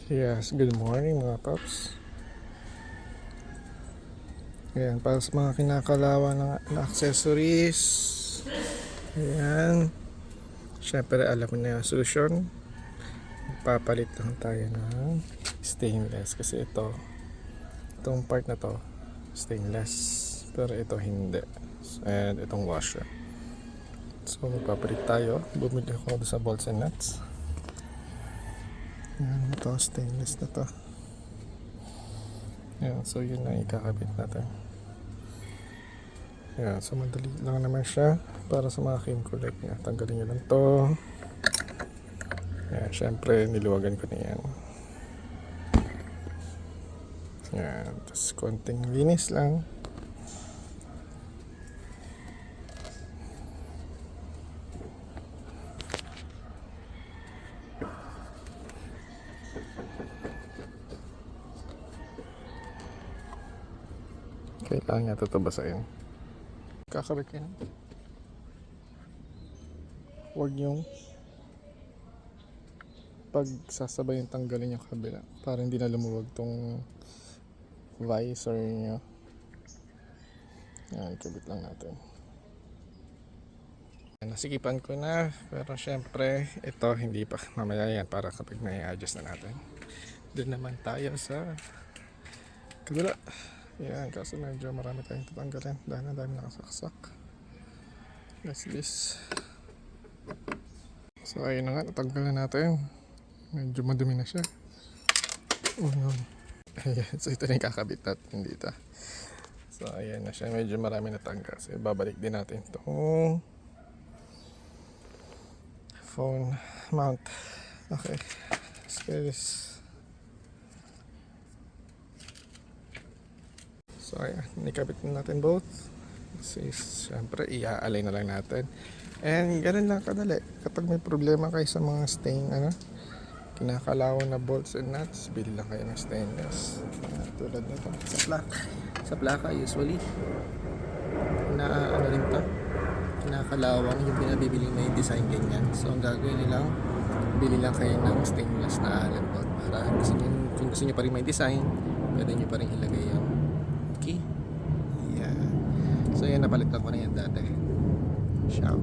Yes, good morning mga paps. Ayan, para sa mga kinakalawa na accessories. Ayan. Siyempre alam mo na yung solution. Papalit lang tayo ng stainless. Kasi itong part na to stainless. Pero ito hindi. And itong washer. So magpapalit tayo. Bumili ako sa bolts and nuts. Ayan, ito stainless na to. Ayan, so yun na ikakabit natin. Ayan, so madali lang naman siya para sa mga kim collect niya. Tanggalin nyo lang to. Ayan, syempre niluwagan ko na yan. Ayan, tapos konting linis lang. Kailangan niya ito basahin. Kakabit yan. Huwag yung pagsasabay yung tanggalin yung kabila para hindi na lumuwag tong visor nyo. Yan, kabit lang natin. Nasikipan ko na, pero syempre ito hindi pa. Mamaya yan para kapag may adjust na natin. Doon naman tayo sa kabila. Yan, kaso medyo marami tayong tatanggalin dahil na dami nakasaksak. That's this. So ayun na nga, natanggal na natin. Medyo madumi na siya. Oh no. Ayan, so ito na yung kakabit natin dito. So ayan na siya, medyo marami natanggal. So babalik din natin itong phone mount. Okay, let's get this. So ayan, nikabit na natin both. Kasi syempre i-align na lang natin. And ganun lang kadali. Kapag may problema kayo sa mga stain, kinakalawan na bolts and nuts, bili lang kayo ng stainless. Tulad nito sa plaka usually na rin to, kinakalawang yung pinabibiling may design ganyan. So ang gagawin nilang bili lang kayo ng stainless na Allen bolt para kung gusto nyo pa rin may design, pwede nyo pa rin ilagay yun. Okay, yeah. So yan, napalitan ko na yan dati. Ciao.